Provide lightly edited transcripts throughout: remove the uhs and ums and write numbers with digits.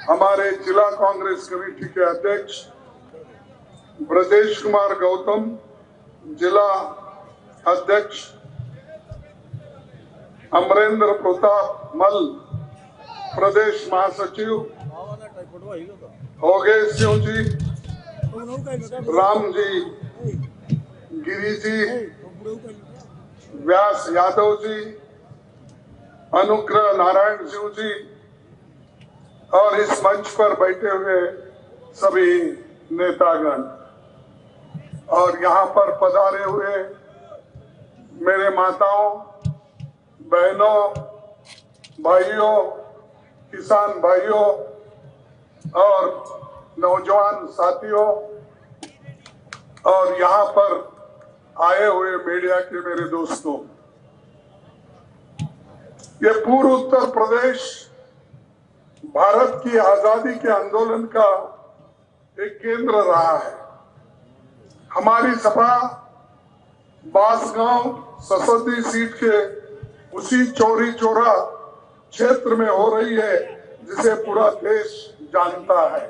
हमारे जिला कांग्रेस कमेटी के अध्यक्ष ब्रजेश कुमार गौतम, जिला अध्यक्ष अमरेंद्र प्रताप मल, प्रदेश महासचिव योगेश सिंह जी, राम जी, गिरी जी, व्यास यादव जी, अनुग्रह नारायण सिंह जी और इस मंच पर बैठे हुए सभी नेतागण और यहाँ पर पधारे हुए मेरे माताओं, बहनों, भाइयों, किसान भाइयों और नौजवान साथियों और यहाँ पर आए हुए मीडिया के मेरे दोस्तों, ये पूर्व उत्तर प्रदेश भारत की आजादी के आंदोलन का एक केंद्र रहा है। हमारी सभा बांसगांव संसदीय सीट के उसी चौरी चौरा क्षेत्र में हो रही है जिसे पूरा देश जानता है।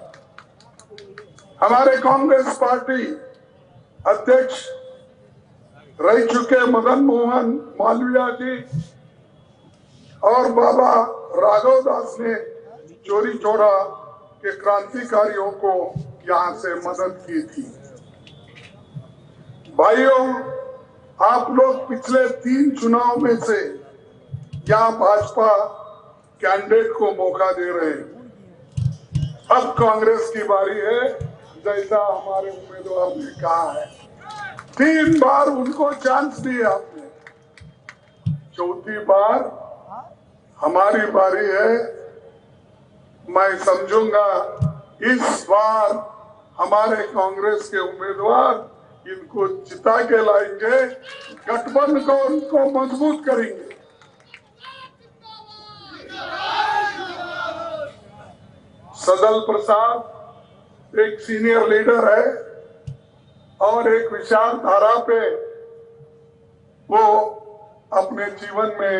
हमारे कांग्रेस पार्टी अध्यक्ष रह चुके मदन मोहन मालवीय जी और बाबा राघव दास ने चोरी चौरा के क्रांतिकारियों को यहां से मदद की थी। भाइयों, आप लोग पिछले 3 चुनाव में से यहाँ भाजपा कैंडिडेट को मौका दे रहे हैं। अब कांग्रेस की बारी है, जैसा हमारे उम्मीदवार ने कहा है। 3 बार उनको चांस दिए आपने, चौथी बार हमारी बारी है। मैं समझूंगा इस बार हमारे कांग्रेस के उम्मीदवार इनको जिता के लाएंगे, गठबंधन को उनको मजबूत करेंगे। सदल प्रसाद एक सीनियर लीडर है और एक विचारधारा पे वो अपने जीवन में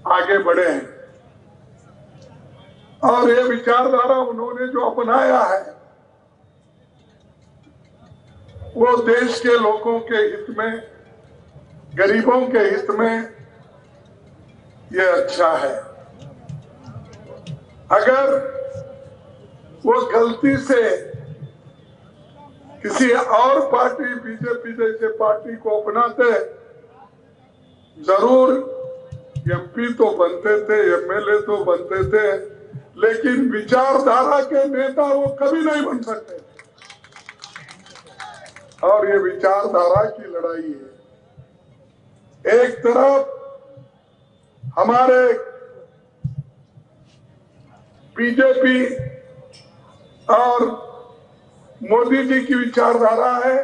आगे बढ़े हैं और ये विचारधारा उन्होंने जो अपनाया है वो देश के लोगों के हित में, गरीबों के हित में ये अच्छा है। अगर वो गलती से किसी और पार्टी, बीजेपी जैसे पार्टी को अपनाते, जरूर एमपी तो बनते थे, एमएलए तो बनते थे, लेकिन विचारधारा के नेता वो कभी नहीं बन सकते। और ये विचारधारा की लड़ाई है। एक तरफ हमारे बीजेपी और मोदी जी की विचारधारा है,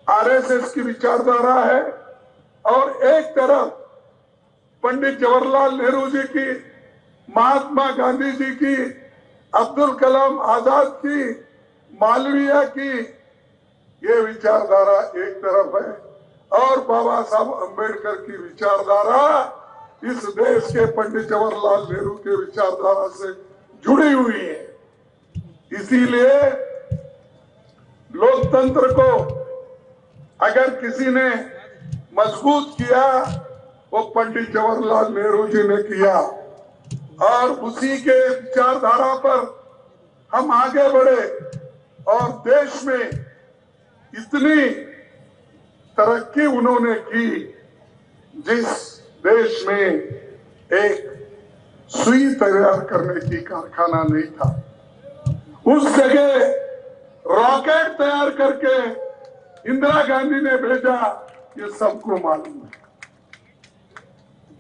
आरएसएस की विचारधारा है और एक तरफ पंडित जवाहरलाल नेहरू जी की, महात्मा गांधी जी की, अब्दुल कलाम आजाद की, मालवीय की ये विचारधारा एक तरफ है और बाबा साहब अंबेडकर की विचारधारा इस देश के पंडित जवाहरलाल नेहरू के विचारधारा से जुड़ी हुई है। इसीलिए लोकतंत्र को अगर किसी ने मजबूत किया वो पंडित जवाहरलाल नेहरू जी ने किया और उसी के विचारधारा पर हम आगे बढ़े और देश में इतनी तरक्की उन्होंने की जिस देश में एक सुई तैयार करने की कारखाना नहीं था, उस जगह रॉकेट तैयार करके इंदिरा गांधी ने भेजा, ये सबको मालूम है।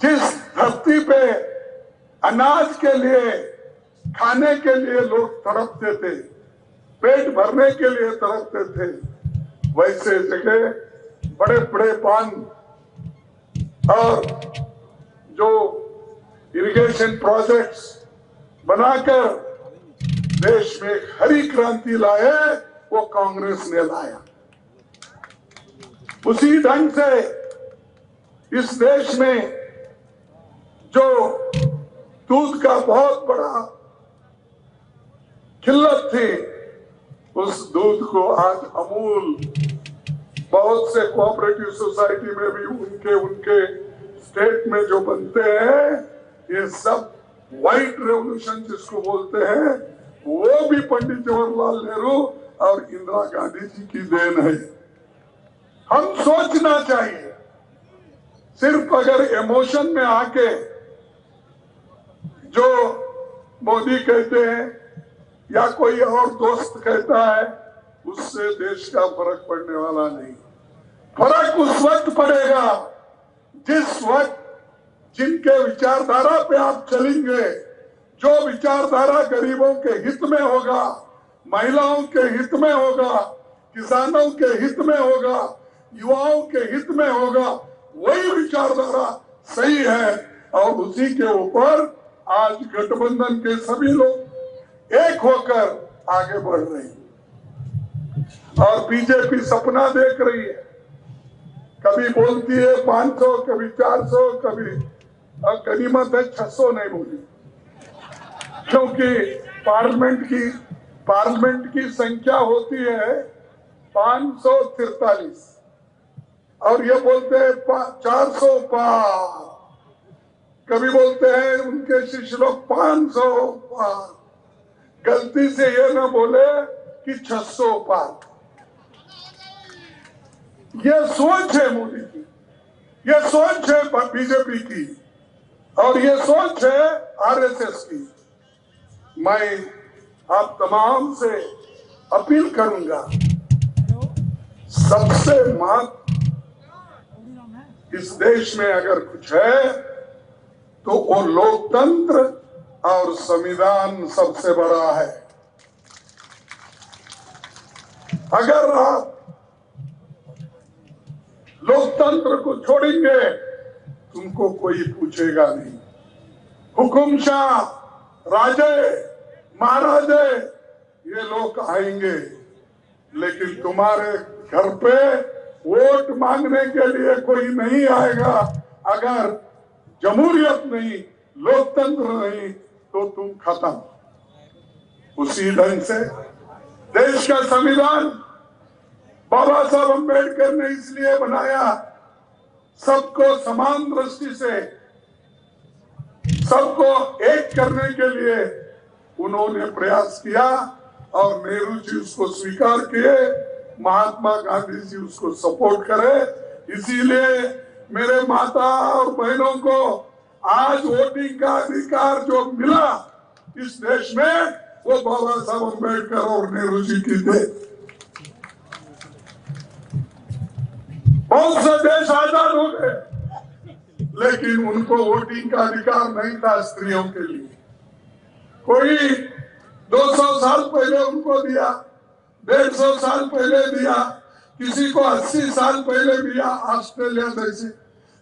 जिस धरती पे अनाज के लिए, खाने के लिए लोग तड़पते थे, पेट भरने के लिए तड़पते थे, वैसे जगह बड़े बड़े बांध और जो इरिगेशन प्रोजेक्ट्स बनाकर देश में हरी क्रांति लाए, वो कांग्रेस ने लाया। उसी ढंग से इस देश में जो दूध का बहुत बड़ा किल्लत थी, उस दूध को आज अमूल बहुत से कोऑपरेटिव सोसाइटी में भी उनके उनके स्टेट में जो बनते हैं, ये सब व्हाइट रेवोल्यूशन जिसको बोलते हैं, वो भी पंडित जवाहरलाल नेहरू और इंदिरा गांधी जी की देन है। हम सोचना चाहिए, सिर्फ अगर इमोशन में आके जो मोदी कहते हैं या कोई और दोस्त कहता है, उससे देश का फर्क पड़ने वाला नहीं। फर्क उस वक्त पड़ेगा जिस वक्त जिनके विचारधारा पे आप चलेंगे, जो विचारधारा गरीबों के हित में होगा, महिलाओं के हित में होगा, किसानों के हित में होगा, युवाओं के हित में होगा, वही विचारधारा सही है। और उसी के ऊपर आज गठबंधन के सभी लोग एक होकर आगे बढ़ रहे हैं। और बीजेपी सपना देख रही है, कभी बोलती है 500, कभी 400, कभी गनीमत है 600 नहीं बोली, क्योंकि पार्लियामेंट की संख्या होती है 543 और ये बोलते हैं 400 पार, कभी बोलते हैं उनके शिष्य लोग 500 पार। गलती से ये ना बोले कि 600 पार। ये सोच है मोदी की, ये सोच है बीजेपी की, और ये सोच है आरएसएस की। मैं आप तमाम से अपील करूंगा, सबसे महत्व इस देश में अगर कुछ है तो वो लोकतंत्र और संविधान सबसे बड़ा है। अगर आप लोकतंत्र को छोड़ेंगे, तुमको कोई पूछेगा नहीं। हुकुमशाह, राजे, महाराजे ये लोग आएंगे, लेकिन तुम्हारे घर पे वोट मांगने के लिए कोई नहीं आएगा। अगर जमहूरियत नहीं, लोकतंत्र नहीं, तो तुम खत्म। उसी ढंग से देश का संविधान बाबा साहब अम्बेडकर ने इसलिए बनाया, सबको समान दृष्टि से, सबको एक करने के लिए उन्होंने प्रयास किया और नेहरू जी उसको स्वीकार किए, महात्मा गांधी जी उसको सपोर्ट करे। इसीलिए मेरे माता और बहनों को आज वोटिंग का अधिकार जो मिला इस देश में, वो बाबा साहब अम्बेडकर और नेहरू जी की थे। बहुत से देश आजाद हो गए, लेकिन उनको वोटिंग का अधिकार नहीं था स्त्रियों के लिए। कोई 200 साल पहले उनको दिया, 150 साल पहले दिया, किसी को 80 साल पहले दिया, ऑस्ट्रेलिया जैसे।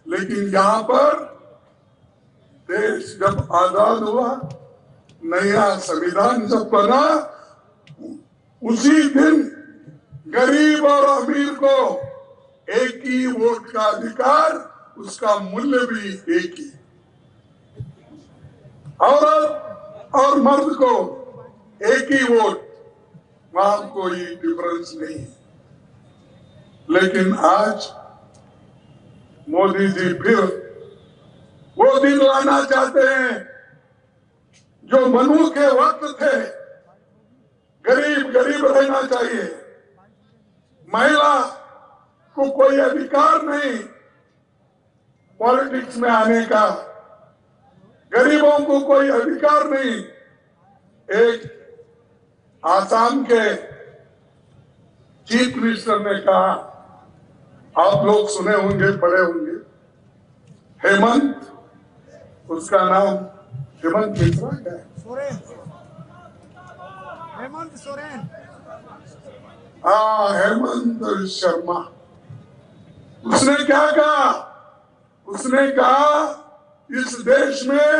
लेकिन यहाँ पर देश जब आजाद हुआ, नया संविधान जब बना, उसी दिन गरीब और अमीर को एक ही वोट का अधिकार, उसका मूल्य भी एक ही। औरत और मर्द को एक ही वोट, वहां कोई डिफरेंस नहीं। लेकिन आज मोदी जी फिर वो दिन लाना चाहते हैं जो मनु के वक्त थे। गरीब गरीब रहना चाहिए, महिला को कोई अधिकार नहीं पॉलिटिक्स में आने का, गरीबों को कोई अधिकार नहीं। एक आसाम के चीफ मिनिस्टर ने कहा, आप लोग सुने होंगे, पढ़े होंगे, हेमंत, उसका नाम हेमंत मिश्रा क्या है? सोरेन, हेमंत सोरेन। हाँ, हेमंत शर्मा। उसने क्या कहा? उसने कहा इस देश में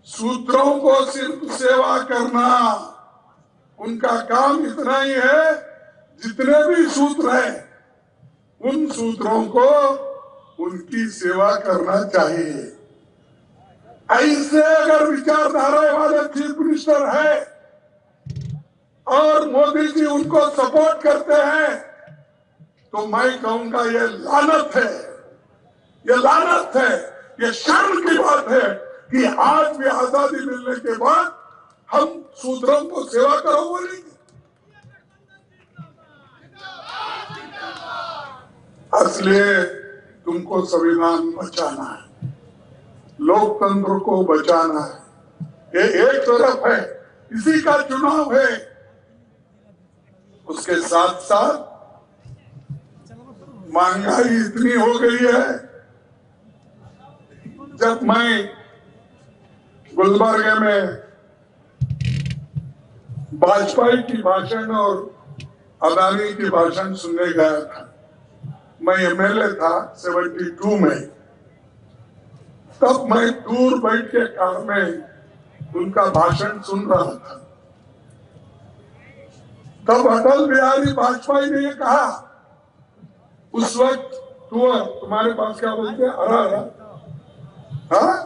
सूत्रों को सिर्फ सेवा करना, उनका काम इतना ही है। जितने भी सूत्र हैं, उन सूत्रों को उनकी सेवा करना चाहिए। ऐसे अगर विचारधारा वाले चीफ मिनिस्टर है और मोदी जी उनको सपोर्ट करते हैं तो मैं कहूंगा ये लानत है, ये लानत है, ये शर्म की बात है कि आज भी आजादी मिलने के बाद हम शूद्रों को सेवा करो बोलेंगे। इसलिए तुमको संविधान बचाना है, लोकतंत्र को बचाना है। ये एक तरफ है, इसी का चुनाव है। उसके साथ साथ महंगाई इतनी हो गई है। जब मैं गुलबर्गा में वाजपेयी की भाषण और अदानी की भाषण सुनने गया था, मैं एमएलए था 72 में, तब मैं दूर बैठ के कार में उनका भाषण सुन रहा था। तब अटल बिहारी वाजपेयी ने ये कहा, उस वक्त तुअर, तुम्हारे पास क्या बोलते हैं, अरहर, हाँ,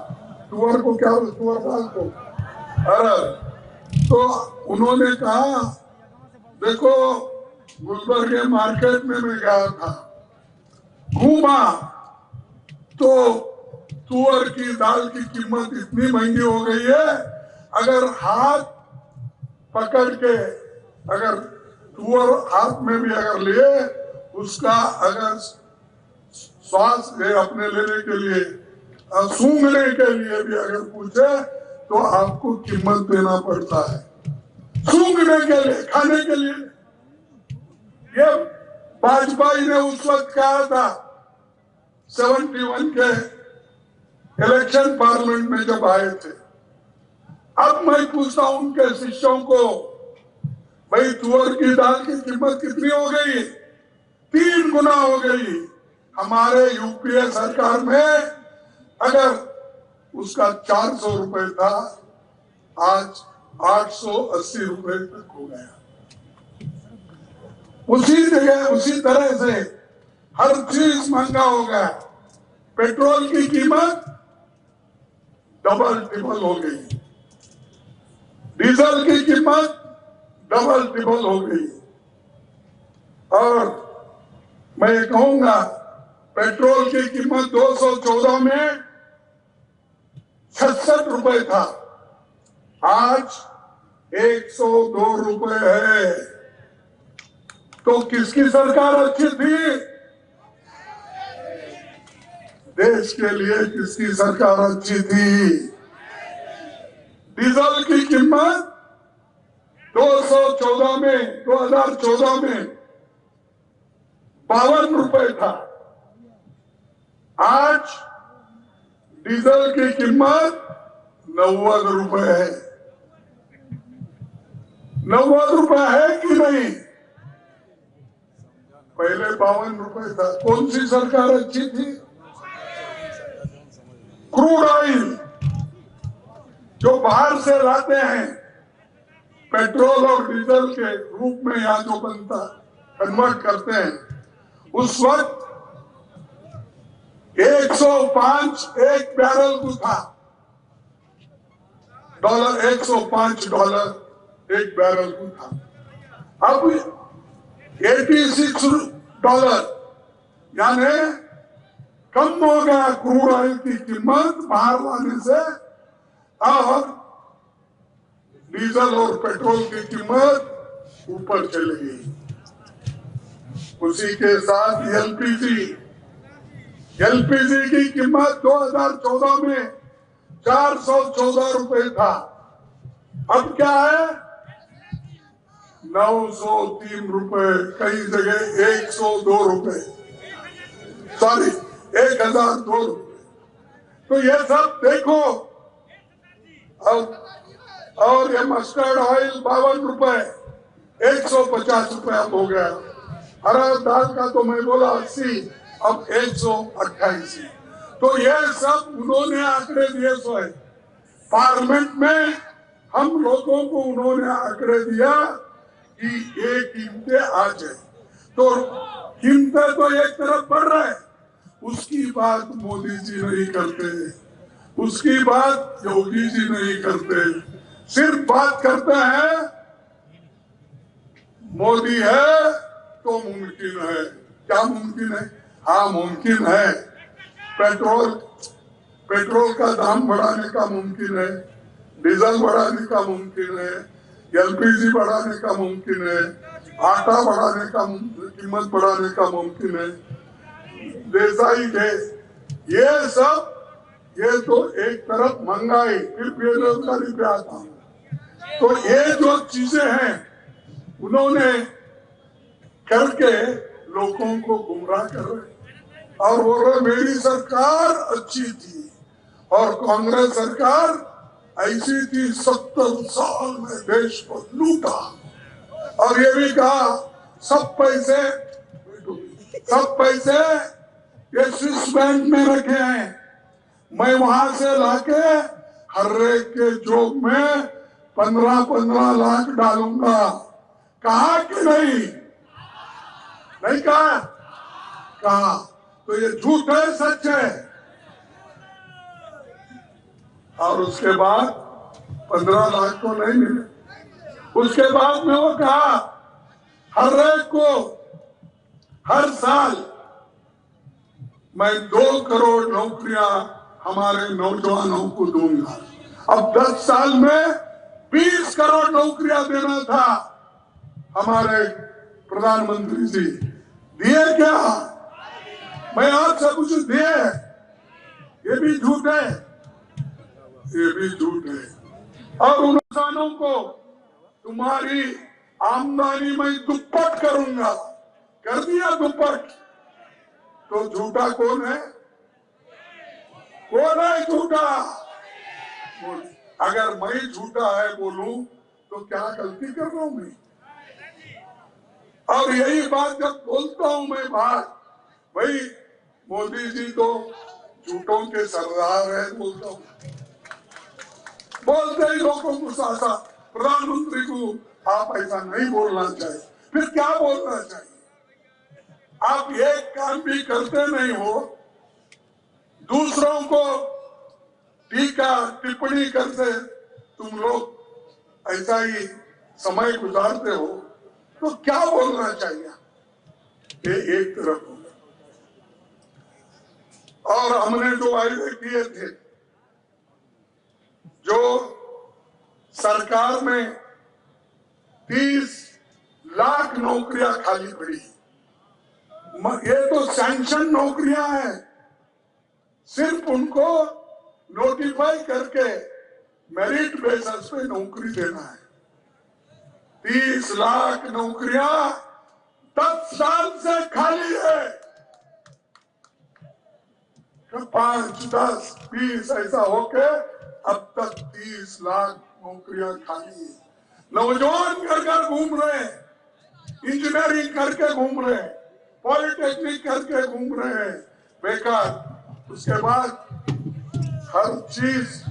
तुअर को क्या बोलते, तुअर दाल को अरहर। तो उन्होंने कहा, देखो गुलबर्गे मार्केट में मैं गया था, घूमा तो तुअर की दाल की कीमत इतनी महंगी हो गई है, अगर हाथ पकड़ के, अगर तुअर हाथ में भी अगर लिए, उसका अगर श्वास अपने लेने के लिए, सूंघने के लिए भी अगर पूछे तो आपको कीमत देना पड़ता है, सूंघने के लिए, खाने के लिए। ये वाजपेयी ने उस वक्त कहा था 71 के इलेक्शन पार्लियामेंट में जब आए थे। अब मैं पूछता हूं उनके शिष्यों को, भाई तुअर की दाल की कीमत कितनी हो गई? 3 गुना हो गई। हमारे यूपीए सरकार में अगर उसका 400 रुपए था, आज 880 रुपए तक हो गया। उसी जगह उसी तरह से हर चीज महंगा हो गया। पेट्रोल की कीमत डबल ट्रिपल हो गई, डीजल की कीमत डबल ट्रिपल हो गई। और मैं कहूंगा पेट्रोल की कीमत 214 में 66 रुपए था, आज 102 रुपए है। तो किसकी सरकार अच्छी थी? देश के लिए किसकी सरकार अच्छी थी? डीजल की कीमत 2014 में 52 रुपए था, आज डीजल की कीमत 90 रुपए है। 90 रुपए है कि नहीं? पहले 52 रुपए था। कौन सी सरकार अच्छी थी? क्रूड ऑयल जो बाहर से लाते हैं, पेट्रोल और डीजल के रूप में यहां जो बनता, कन्वर्ट करते हैं, उस वक्त 105 एक बैरल को था, $105 एक बैरल को था। अब $86, यानी कम हो गया क्रूड ऑयल की कीमत बाहर लाने से, और डीजल और पेट्रोल की कीमत ऊपर चली गई। उसी के साथ एलपीजी की कीमत 2014 में 414 रुपए था, अब क्या है? 903 रुपए, कई जगह 102 रुपए, सॉरी 1002 रुपए। तो ये सब देखो। और ये मस्टर्ड ऑयल 52 रुपए, 150 रुपए अब हो गया। अरहर दाल का तो मैं बोला 80, अब 128। तो ये सब उन्होंने आंकड़े दिए। सो है पार्लियामेंट में हम लोगों को उन्होंने आंकड़े दिया कि ये कीमतें आ जाए। तो कीमतें तो एक तरफ बढ़ रहा है, उसकी बात मोदी जी नहीं करते। उसकी बात योगी जी नहीं करते, सिर्फ बात करते हैं मोदी है तो मुमकिन है। क्या मुमकिन है? हाँ मुमकिन है। पेट्रोल का दाम बढ़ाने का मुमकिन है, डीजल बढ़ाने का मुमकिन है, एलपीजी बढ़ाने का मुमकिन है, आटा बढ़ाने का कीमत बढ़ाने का मुमकिन है, देसाई के ये सब। ये तो एक तरफ महंगाई, फिर बेरोजगारी पे आता। तो ये जो चीजें हैं उन्होंने करके लोगों को गुमराह कर रहे, और बोल रहे मेरी सरकार अच्छी थी और कांग्रेस सरकार ऐसी थी 70 साल में देश को लूटा। और ये भी कहा सब पैसे ये स्विस बैंक में रखे हैं, मैं वहां से लाके हर एक के जोब में 15-15 लाख डालूंगा। कहा कि नहीं? नहीं कहा? कहा। तो ये झूठ है सच है? और उसके बाद 15 लाख तो नहीं मिले। उसके बाद में वो कहा हर एक को हर साल मैं 2 करोड़ नौकरियां हमारे नौजवानों को दूंगा। अब 10 साल में 20 करोड़ नौकरियां देना था हमारे प्रधानमंत्री जी। दिए क्या? मैं आपसे कुछ दिए? ये भी झूठ है, ये भी झूठ है। और उन किसानों को तुम्हारी आमदनी में दुप्पट करूंगा, कर दिया दुप्पट। तो झूठा कौन है? कौन है झूठा? अगर मैं झूठा है बोलूं तो क्या गलती कर रहा हूं मैं? और यही बात जब बोलता हूं मैं बात, भाई मोदी जी तो झूठों के सरदार है बोलता हूं, बोलते ही लोगों को सासा प्रधानमंत्री को आप ऐसा नहीं बोलना चाहिए। फिर क्या बोलना चाहिए? आप एक काम भी करते नहीं हो, दूसरों को टीका टिप्पणी करते तुम लोग ऐसा ही समय गुजारते हो, तो क्या बोलना चाहिए? ये एक तरफ होगा। और हमने जो वायदे किए थे, जो सरकार में 30 लाख नौकरियां खाली पड़ी, ये तो सैंक्शन नौकरियां हैं, सिर्फ उनको नोटिफाई करके मेरिट बेसिस पे नौकरी देना है। 30 लाख नौकरियां 10 साल से खाली है। 5, 10, 20 ऐसा होके अब तक 30 लाख नौकरियां खाली है। नौजवान घर घर घूम रहे हैं, इंजीनियरिंग करके घूम रहे हैं, पॉलिटेक्निक करके घूम रहे हैं बेकार। उसके बाद हर चीज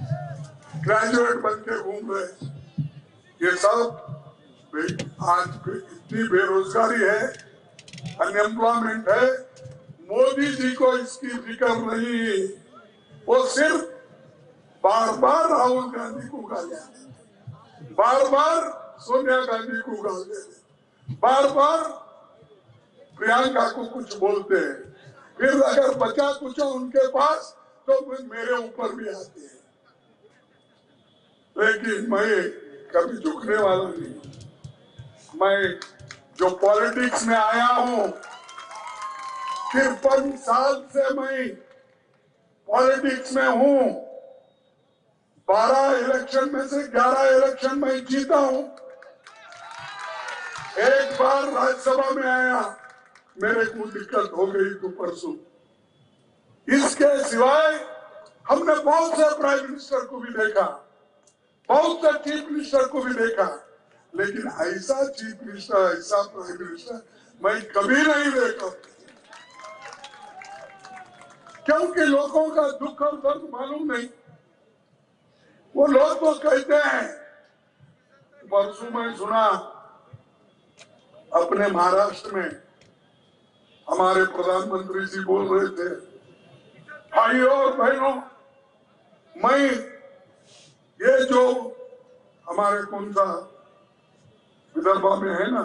ग्रेजुएट बन के घूम रहे हैं। ये सब आज इतनी बेरोजगारी है, अनएम्प्लॉयमेंट है, मोदी जी को इसकी फिक्र नहीं। वो सिर्फ बार बार राहुल गांधी को गालियां देते, बार बार सोनिया गांधी को गाल देते, बार बार प्रियंका को कुछ बोलते हैं, फिर अगर बचा कुछ उनके पास तो मेरे ऊपर भी आते हैं। लेकिन मैं कभी झुकने वाला नहीं। मैं जो पॉलिटिक्स में आया हूं, 53 साल से मैं पॉलिटिक्स में हूं। 12 इलेक्शन में से 11 इलेक्शन में जीता हूं। एक बार राज्यसभा में आया, मेरे को दिक्कत हो गई तो परसों। इसके सिवाय हमने बहुत से प्राइम मिनिस्टर को भी देखा, बहुत से चीफ मिनिस्टर को भी देखा, लेकिन ऐसा चीफ मिनिस्टर, ऐसा प्राइम मिनिस्टर मैं कभी नहीं देखा। क्योंकि लोगों का दुख और दर्द मालूम नहीं। वो लोग तो कहते हैं, परसों मैं सुना अपने महाराष्ट्र में हमारे प्रधानमंत्री जी बोल रहे थे, भाइयों और बहनों, मैं ये जो हमारे कौन सा विदर्भा में है ना,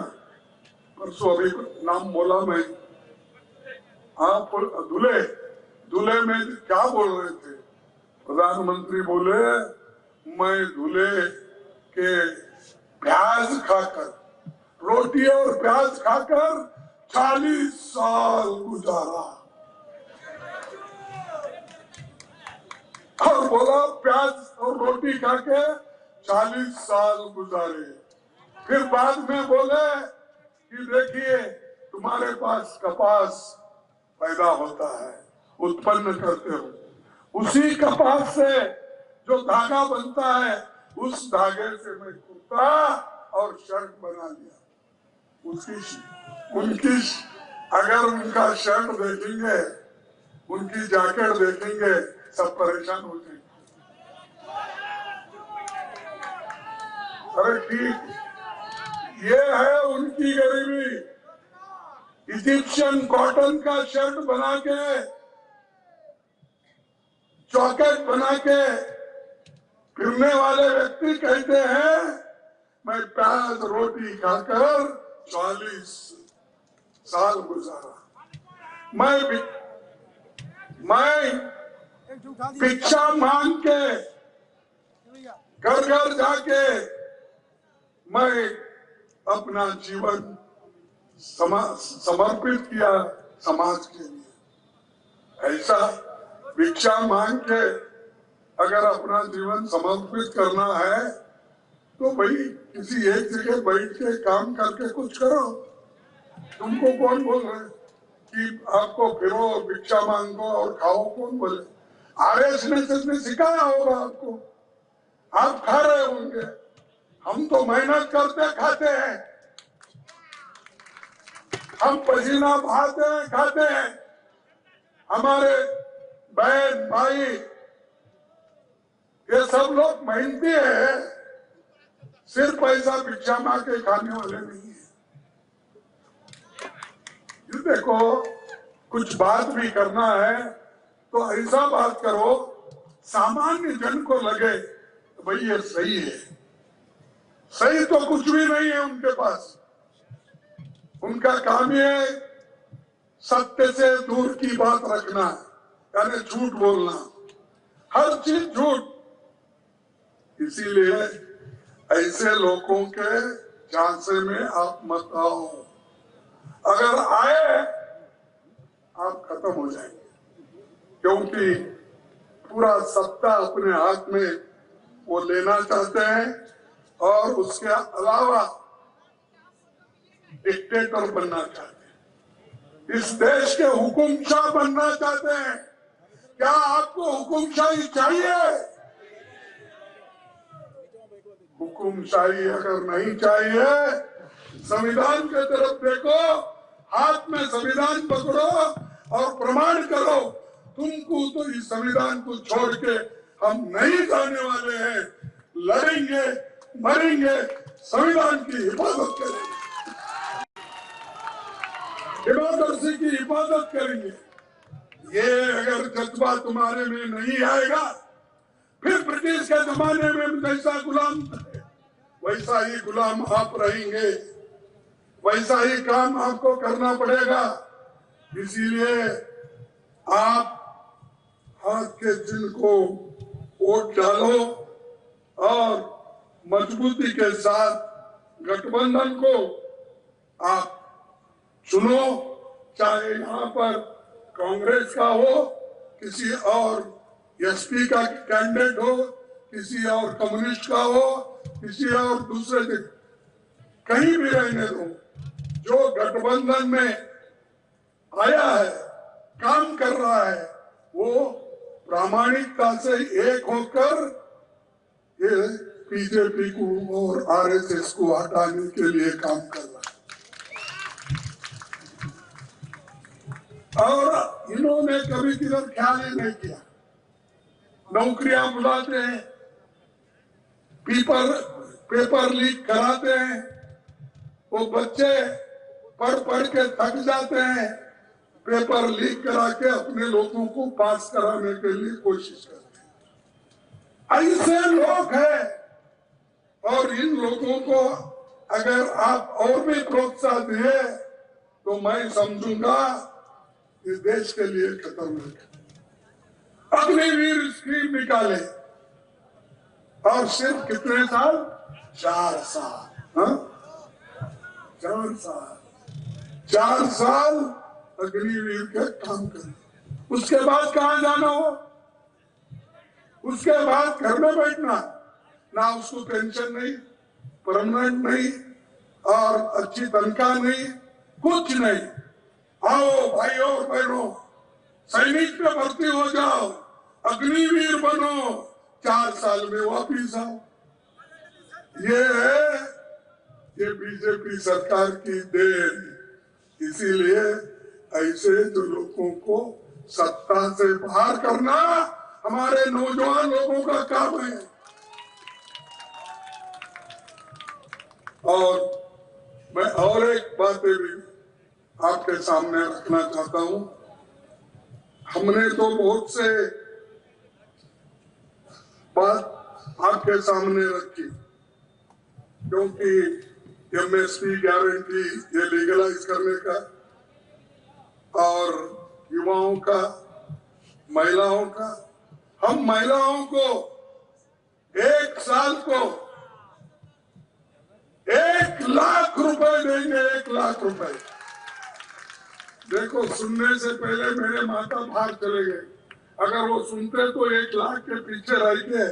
परसों अभी नाम बोला मैं, आप दूल्हे में क्या बोल रहे थे? प्रधानमंत्री बोले मैं दूल्हे के प्याज खाकर, रोटी और प्याज खाकर 40 साल गुजारा, और बोला प्याज और रोटी खाके 40 साल गुजारे। फिर बाद में बोले कि देखिए तुम्हारे पास कपास पैदा होता है, उत्पन्न करते हो, उसी कपास से जो धागा बनता है उस धागे से मैं कुर्ता और शर्ट बना लिया। उनकी अगर उनका शर्ट देखेंगे, उनकी जैकेट देखेंगे, सब परेशान हो जाएंगे। अरे ठीक, ये है उनकी गरीबी। इजिप्शियन कॉटन का शर्ट बना के, जैकेट बना के फिरने वाले व्यक्ति कहते हैं मैं प्याज रोटी खाकर 40 साल गुजारा। मैं भिक्षा मांग के, घर घर जाके मैं अपना जीवन समर्पित किया समाज के लिए। ऐसा भिक्षा मांग के अगर अपना जीवन समर्पित करना है तो भाई किसी एक जगह बैठ के काम करके कुछ करो। तुमको कौन बोल रहे कि आपको फिरो भिक्षा मांगो और खाओ? कौन बोले? आरएस ने सिखाया होगा आपको, आप खा रहे होंगे। हम तो मेहनत करते खाते हैं, हम पसीना बहाते हैं खाते हैं। हमारे बहन भाई ये सब लोग मेहनती है, सिर्फ पैसा भिक्षा मांग के खाने वाले नहीं है। ये देखो, कुछ बात भी करना है तो ऐसा बात करो सामान्य जन को लगे तो भाई ये सही है। सही तो कुछ भी नहीं है उनके पास। उनका काम ये है सत्य से दूर की बात रखना, यानी झूठ बोलना, हर चीज झूठ। इसीलिए ऐसे लोगों के झांसे में आप मत आओ। अगर आए आप खत्म हो जाएंगे, क्योंकि पूरा सत्ता अपने हाथ में वो लेना चाहते हैं और उसके अलावा डिक्टेटर बनना चाहते हैं, इस देश के हुकुमशाह बनना चाहते हैं। क्या आपको हुकुमशाही चाहिए? हुकुमशाही अगर नहीं चाहिए, संविधान के तरफ देखो, हाथ में संविधान पकड़ो और प्रमाण करो तुमको तो इस संविधान को छोड़ के हम नहीं जाने वाले हैं। लड़ेंगे, मरेंगे, संविधान की हिफाजत करेंगे, डेमोक्रेसी की हिफाजत करेंगे। ये अगर जज्बा तुम्हारे में नहीं आएगा, फिर ब्रिटिश के जमाने में जैसा गुलाम थे वैसा ही गुलाम आप रहेंगे, वैसा ही काम आपको करना पड़ेगा। इसीलिए आप हाथ के चिन्ह को वोट डालो और मजबूती के साथ गठबंधन को आप चुनो, चाहे यहाँ पर कांग्रेस का हो, किसी और एसपी का कैंडिडेट हो, किसी और कम्युनिस्ट का हो, किसी और दूसरे कहीं भी रहने दो। जो गठबंधन में आया है, काम कर रहा है, वो प्रामाणिकता से एक होकर ये बीजेपी को और आरएसएस को हटाने के लिए काम कर रहा है। और इन्होंने कभी किधर ख्याल ही नहीं किया। नौकरियां बुलाते हैं, पेपर लीक कराते हैं, वो बच्चे पढ़ के थक जाते हैं, पेपर लीक करा के अपने लोगों को पास कराने के लिए कोशिश करते हैं। ऐसे लोग हैं और इन लोगों को अगर आप और भी प्रोत्साहन दिए तो मैं समझूंगा इस देश के लिए खतरनाक है। अग्निवीर स्कीम निकाले और सिर्फ कितने साल? 4 साल। हाँ, 4 साल अग्निवीर के काम करें। उसके बाद कहां जाना हो? उसके बाद घर में बैठना, ना उसको पेंशन नहीं, परमानेंट नहीं और अच्छी तनख्वाह नहीं, कुछ नहीं। आओ भाइयों और बहनों, सैनिक में भर्ती हो जाओ, अग्निवीर बनो, 4 साल में वापिस आओ। ये है ये बीजेपी सरकार की देन। इसीलिए ऐसे जो लोगों को सत्ता से बाहर करना हमारे नौजवान लोगों का काम है। और मैं और एक बात भी आपके सामने रखना चाहता हूं। हमने तो बहुत से बात आपके सामने रखी, क्योंकि एमएसपी गारंटी ये लीगलाइज करने का और युवाओं का, महिलाओं का, हम महिलाओं को 1 साल को 1 लाख रुपए देंगे। 1 लाख रुपए। देखो, सुनने से पहले मेरे माता बाहर चले गए। अगर वो सुनते तो 1 लाख के पीछे रह के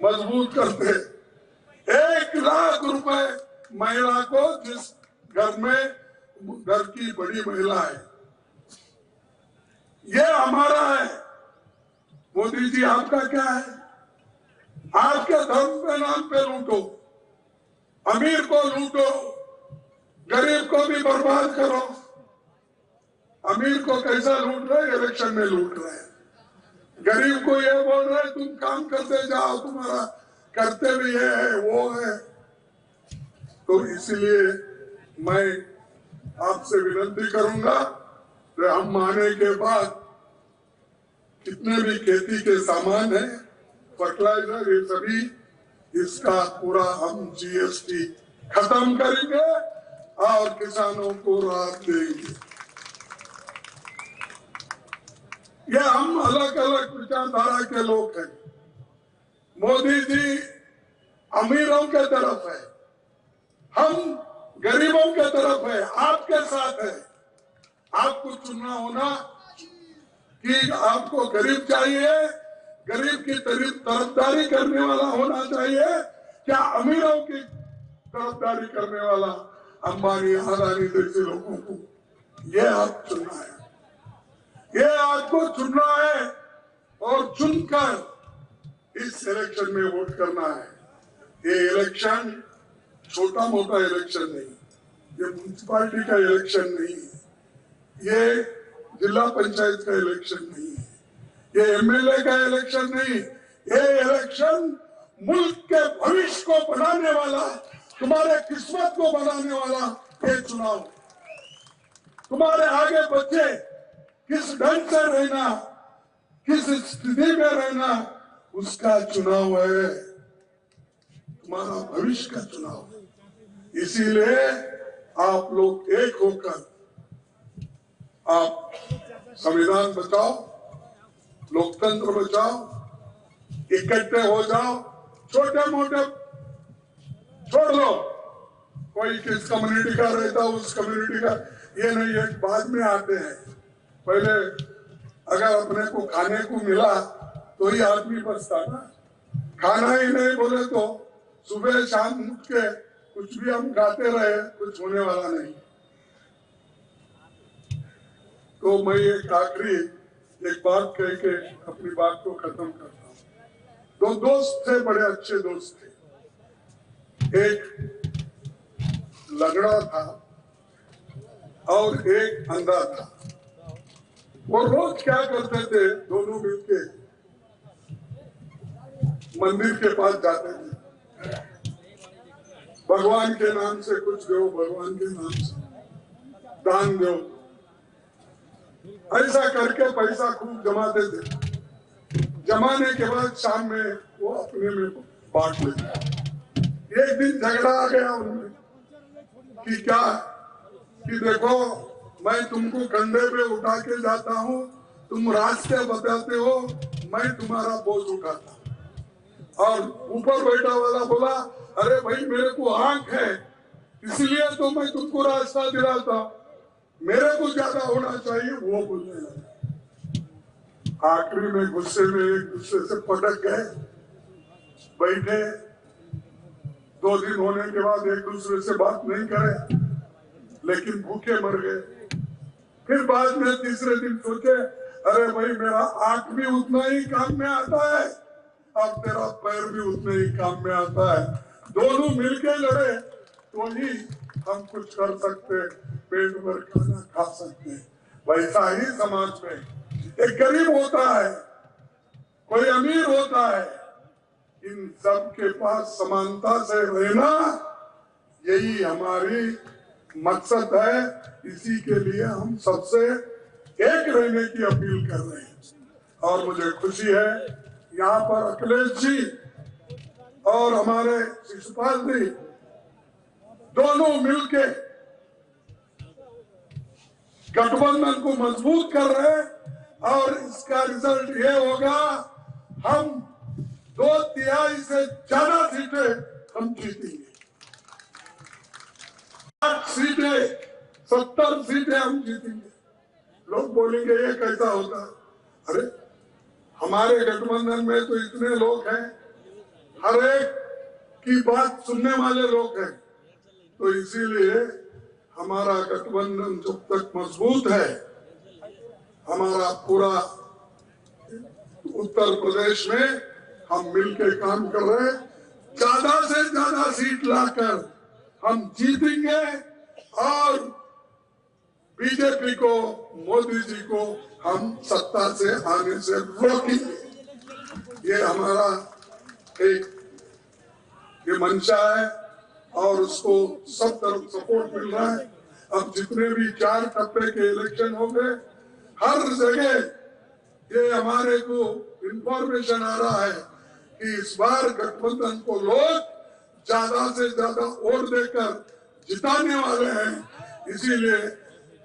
मजबूत करते। 1 लाख रुपए महिला को, जिस घर में घर की बड़ी महिला है, ये हमारा है। मोदी जी, आपका क्या है? आपके धर्म के नाम पे लूटो, अमीर को लूटो, गरीब को भी बर्बाद करो। अमीर को कैसा लूट रहे? इलेक्शन में लूट रहे हैं। गरीब को ये बोल रहे तुम काम करते जाओ, तुम्हारा करते भी है वो है। तो इसलिए मैं आपसे विनती करूंगा कि हम आने के बाद कितने भी खेती के सामान है, फर्टिलाइजर, ये सभी, इसका पूरा हम जीएसटी खत्म करेंगे और किसानों को राहत देंगे। ये हम अलग अलग विचारधारा के लोग हैं। मोदी जी अमीरों के तरफ है, हम गरीबों के तरफ है, आपके साथ है। आपको चुनना होना कि आपको गरीब चाहिए, गरीब की तरफदारी करने वाला होना चाहिए, क्या अमीरों की तरफदारी करने वाला अंबानी, अदानी जैसे लोगों को? ये आप चुनना है, ये आपको चुनना है और चुनकर इस इलेक्शन में वोट करना है। ये इलेक्शन छोटा मोटा इलेक्शन नहीं, ये म्युनिसिपालिटी का इलेक्शन नहीं, ये जिला पंचायत का इलेक्शन नहीं है, ये एमएलए का इलेक्शन नहीं, ये इलेक्शन मुल्क के भविष्य को बनाने वाला, तुम्हारे किस्मत को बनाने वाला ये चुनाव। तुम्हारे आगे बच्चे किस ढंग से रहना, किस स्थिति में रहना, उसका चुनाव है, तुम्हारा भविष्य का चुनाव है। इसीलिए आप लोग एक होकर आप संविधान बचाओ, लोकतंत्र बचाओ, इकट्ठे हो जाओ। छोटे मोटे छोड़ लो, कोई किस कम्युनिटी का रहता, उस कम्युनिटी का, ये नहीं है, बाद में आते हैं। पहले अगर अपने को खाने को मिला तो ही आदमी बचता ना, खाना ही नहीं बोले तो सुबह शाम उठ के कुछ भी हम खाते रहे, कुछ होने वाला नहीं। तो मैं एक आखिरी एक बात कह के अपनी बात को खत्म करता हूँ। 2 दोस्त थे, बड़े अच्छे दोस्त थे। एक लंगड़ा था और एक अंधा था। वो रोज क्या करते थे, दोनों मिलके मंदिर के पास जाते थे, भगवान के नाम से कुछ दो, भगवान के नाम से दान दो, ऐसा करके पैसा खूब जमाते थे। जमाने के बाद शाम में वो अपने में बांट लेते। एक दिन झगड़ा आ गया उनमें कि क्या, कि देखो मैं तुमको कंधे पे उठा के जाता हूँ, तुम रास्ते बताते हो, मैं तुम्हारा बोझ उठाता। और ऊपर बैठा वाला बोला, अरे भाई मेरे को आंख है इसलिए तो मैं तुमको रास्ता दिलाता, मेरे को ज्यादा होना चाहिए, वो बोलने लगा। आखिरी में गुस्से में एक दूसरे से पटक गए, बैठे 2 दिन होने के बाद एक दूसरे से बात नहीं करे, लेकिन भूखे मर गए। फिर बाद में तीसरे दिन सोचे, अरे भाई मेरा आंख भी उतना ही काम में आता है और तेरा पैर भी उतने ही काम में आता है, दोनों मिलके लड़े तो ही हम कुछ कर सकते, पेट भर खाना खा सकते। वैसा ही समाज में एक गरीब होता है, कोई अमीर होता है, इन सब के पास समानता से रहना, यही हमारी मकसद है। इसी के लिए हम सबसे एक रहने की अपील कर रहे हैं। और मुझे खुशी है यहाँ पर अखिलेश जी और हमारे शिशुपाल जी दोनों मिलके गठबंधन को मजबूत कर रहे हैं और इसका रिजल्ट ये होगा, हम 2/3 से ज्यादा सीटें हम जीतेंगे। 8 सीटें 70 सीटें हम जीतेंगे। लोग बोलेंगे ये कैसा होता, अरे हमारे गठबंधन में तो इतने लोग हैं, हर एक की बात सुनने वाले लोग हैं, तो इसीलिए हमारा गठबंधन जब तक मजबूत है, हमारा पूरा उत्तर प्रदेश में हम मिलके काम कर रहे हैं, ज्यादा से ज्यादा सीट लाकर हम जीतेंगे और बीजेपी को, मोदी जी को हम सत्ता से आने से रोकेंगे। ये हमारा एक ये मंशा है और उसको सब तरफ सपोर्ट मिल रहा है। अब जितने भी 4 टप्पे के इलेक्शन हो गए, हर जगह ये हमारे को इंफॉर्मेशन आ रहा है कि इस बार गठबंधन को लोग ज्यादा से ज्यादा वोट देकर जिताने वाले हैं, इसीलिए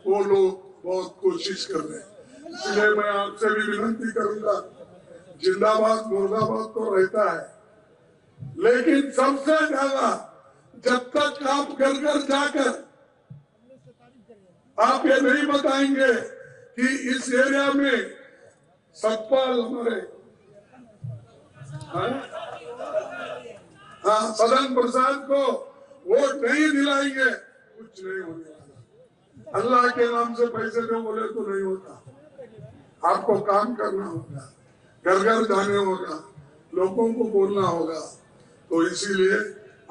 वो लोग बहुत कोशिश कर रहे हैं। इसलिए मैं आपसे भी विनती करूंगा, जिंदाबाद मुर्दाबाद तो रहता है, लेकिन सबसे ज्यादा जब तक आप घर घर जाकर आप ये नहीं बताएंगे कि इस एरिया में सतपाल हमारे सदन प्रसाद को वोट नहीं दिलाएंगे, कुछ नहीं होने वाला। अल्लाह के नाम से पैसे दो बोले तो नहीं होता, आपको काम करना होगा, घर घर जाने होगा, लोगों को बोलना होगा। तो इसीलिए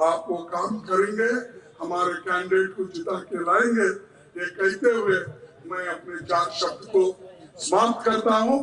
आप वो काम करेंगे, हमारे कैंडिडेट को जिता के लाएंगे, ये कहते हुए मैं अपने 4 शब्द को समाप्त करता हूँ।